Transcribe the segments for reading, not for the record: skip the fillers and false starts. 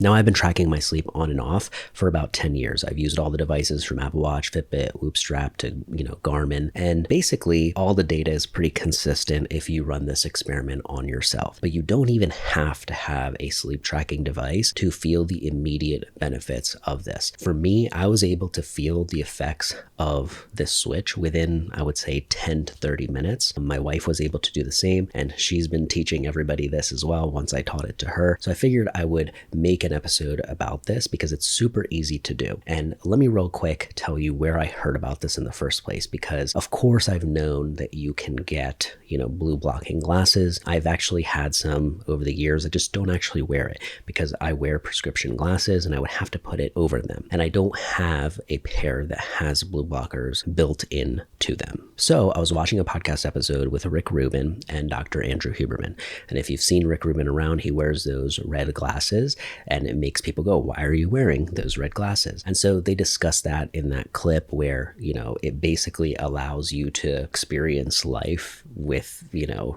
Now, I've been tracking my sleep on and off for about 10 years. I've used all the devices from Apple Watch, Fitbit, Whoop Strap to, Garmin. And basically, all the data is pretty consistent if you run this experiment on yourself. But you don't even have to have a sleep tracking device to feel the immediate benefits of this. For me, I was able to feel the effects of this switch within, I would say, 10 to 30 minutes. My wife was able to do the same, and she's been teaching everybody this as well once I taught it to her. So I figured I would make an episode about this because it's super easy to do. And let me real quick tell you where I heard about this in the first place, because of course I've known that you can get, blue blocking glasses. I've actually had some over the years. I just don't actually wear it because I wear prescription glasses and I would have to put it over them. And I don't have a pair that has blue blockers built in to them. So I was watching a podcast episode with Rick Rubin and Dr. Andrew Huberman. And if you've seen Rick Rubin around, he wears those red glasses, and it makes people go, why are you wearing those red glasses? And so they discuss that in that clip where, it basically allows you to experience life with,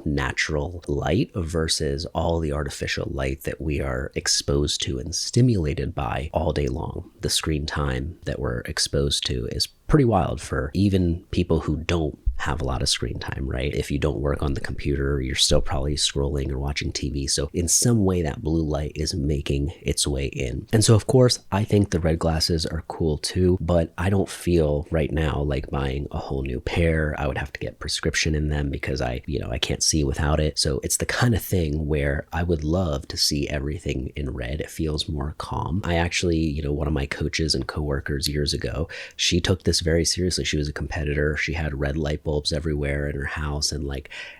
natural light versus all the artificial light that we are exposed to and stimulated by all day long. The screen time that we're exposed to is pretty wild for even people who don't have a lot of screen time, right? If you don't work on the computer, you're still probably scrolling or watching TV. So in some way, that blue light is making its way in. And so, of course, I think the red glasses are cool too, but I don't feel right now like buying a whole new pair. I would have to get prescription in them because I can't see without it. So it's the kind of thing where I would love to see everything in red. It feels more calm. I actually, one of my coaches and coworkers years ago, she took this very seriously. She was a competitor. She had red light bulbs everywhere in her house, and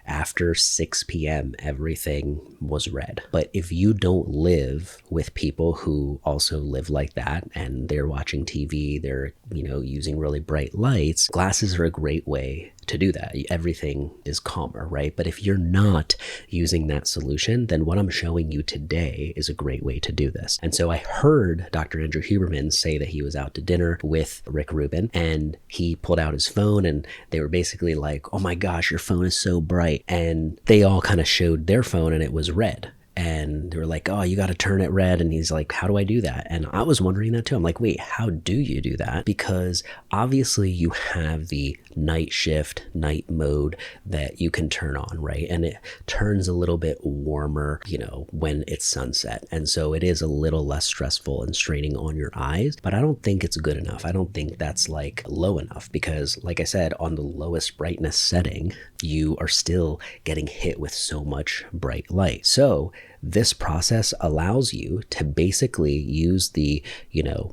after 6 p.m. everything was red. But if you don't live with people who also live like that and they're watching TV, they're using really bright lights, glasses are a great way to do that. Everything is calmer, right? But if you're not using that solution, then what I'm showing you today is a great way to do this. And so I heard Dr. Andrew Huberman say that he was out to dinner with Rick Rubin, and he pulled out his phone, and they were basically like, oh my gosh, your phone is so bright. And they all kind of showed their phone and it was red. And they were like, oh, you got to turn it red. And he's like, how do I do that? And I was wondering that too. I'm like, wait, how do you do that? Because obviously you have the night shift, night mode that you can turn on, right? And it turns a little bit warmer, when it's sunset. And so it is a little less stressful and straining on your eyes, but I don't think it's good enough. I don't think that's low enough because, like I said, on the lowest brightness setting, you are still getting hit with so much bright light. So this process allows you to basically use the,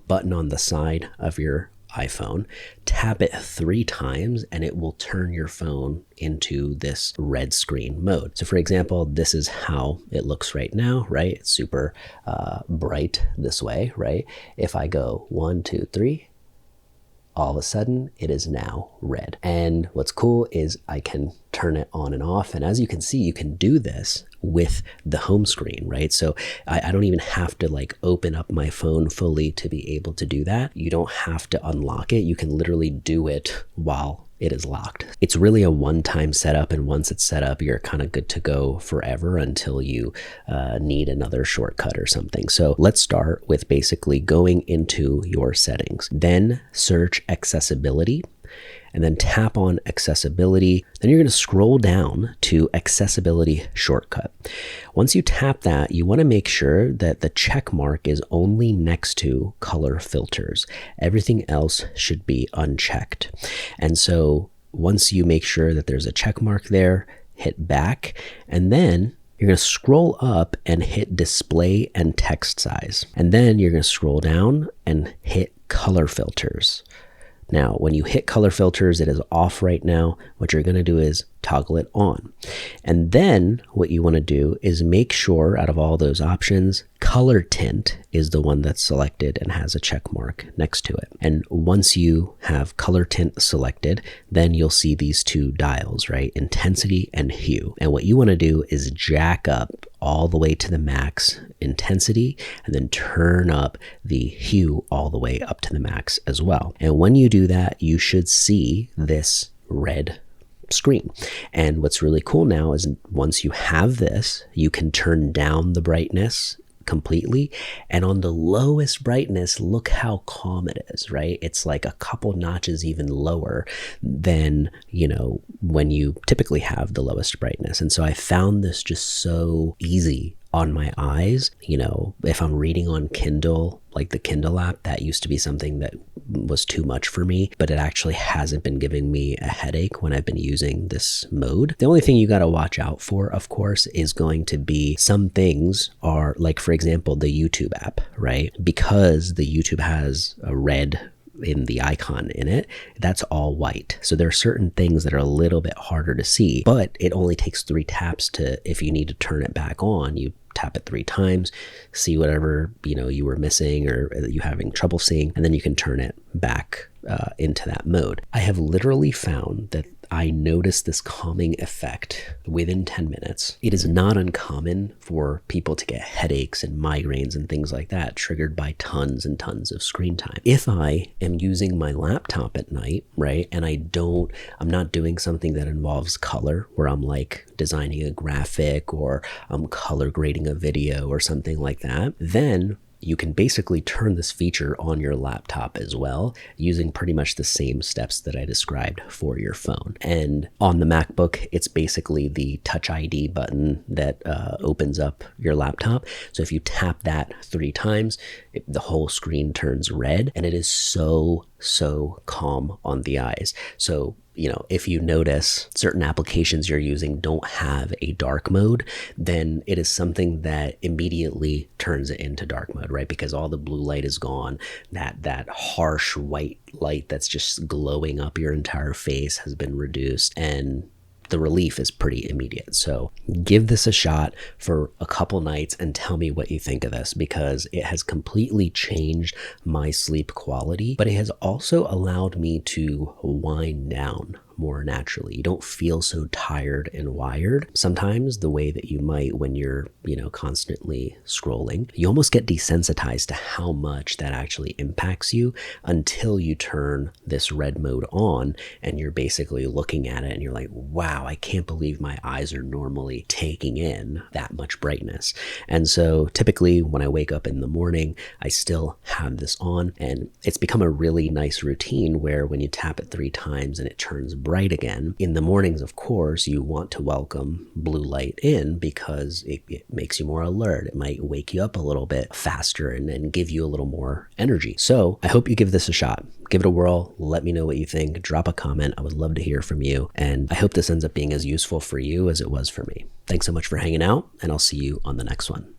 button on the side of your iPhone, tap it 3 times, and it will turn your phone into this red screen mode. So for example, this is how it looks right now, right? It's super bright this way, right? If I go 1, 2, 3, all of a sudden it is now red. And what's cool is I can turn it on and off. And as you can see, you can do this with the home screen, right? So I don't even have to open up my phone fully to be able to do that. You don't have to unlock it. You can literally do it while it is locked. It's really a one-time setup, and once it's set up, you're kind of good to go forever until you need another shortcut or something. So let's start with basically going into your settings, then search accessibility, and then tap on accessibility. Then you're going to scroll down to accessibility shortcut. Once you tap that, you want to make sure that the check mark is only next to color filters. Everything else should be unchecked. And so once you make sure that there's a check mark there, hit back, and then you're going to scroll up and hit display and text size. And then you're going to scroll down and hit color filters. Now, when you hit color filters, it is off right now. What you're going to do is toggle it on. And then what you want to do is make sure out of all those options, color tint is the one that's selected and has a check mark next to it. And once you have color tint selected, then you'll see these 2 dials, right? Intensity and hue. And what you want to do is jack up all the way to the max intensity and then turn up the hue all the way up to the max as well. And when you do that, you should see this red screen. And what's really cool now is once you have this, you can turn down the brightness completely. And on the lowest brightness, look how calm it is, right? It's like a couple notches even lower than, when you typically have the lowest brightness. And so I found this just so easy on my eyes. If I'm reading on Kindle, like the Kindle app, that used to be something that was too much for me, but it actually hasn't been giving me a headache when I've been using this mode. The only thing you got to watch out for, of course, is going to be some things are like, for example, the YouTube app, right? Because the YouTube has a red in the icon in it, that's all white. So there are certain things that are a little bit harder to see, but it only takes 3 taps if you need to turn it back on, you tap it 3 times, see whatever, you were missing or you having trouble seeing, and then you can turn it back into that mode. I have literally found that I noticed this calming effect within 10 minutes. It is not uncommon for people to get headaches and migraines and things like that triggered by tons and tons of screen time. If I am using my laptop at night, right, and I'm not doing something that involves color, where I'm like designing a graphic or I'm color grading a video or something like that, then you can basically turn this feature on your laptop as well, using pretty much the same steps that I described for your phone. And on the MacBook, it's basically the Touch ID button that opens up your laptop. So if you tap that 3 times, the whole screen turns red, and it is so calm on the eyes. So if you notice certain applications you're using don't have a dark mode, then it is something that immediately turns it into dark mode, right? Because all the blue light is gone. That harsh white light that's just glowing up your entire face has been reduced, and the relief is pretty immediate. So give this a shot for a couple nights and tell me what you think of this, because it has completely changed my sleep quality, but it has also allowed me to wind down more naturally. You don't feel so tired and wired sometimes the way that you might when you're, constantly scrolling. You almost get desensitized to how much that actually impacts you until you turn this red mode on and you're basically looking at it and you're like, wow, I can't believe my eyes are normally taking in that much brightness. And so typically when I wake up in the morning, I still have this on, and it's become a really nice routine where when you tap it 3 times and it turns bright again. In the mornings, of course, you want to welcome blue light in because it makes you more alert. It might wake you up a little bit faster and give you a little more energy. So I hope you give this a shot. Give it a whirl. Let me know what you think. Drop a comment. I would love to hear from you. And I hope this ends up being as useful for you as it was for me. Thanks so much for hanging out, and I'll see you on the next one.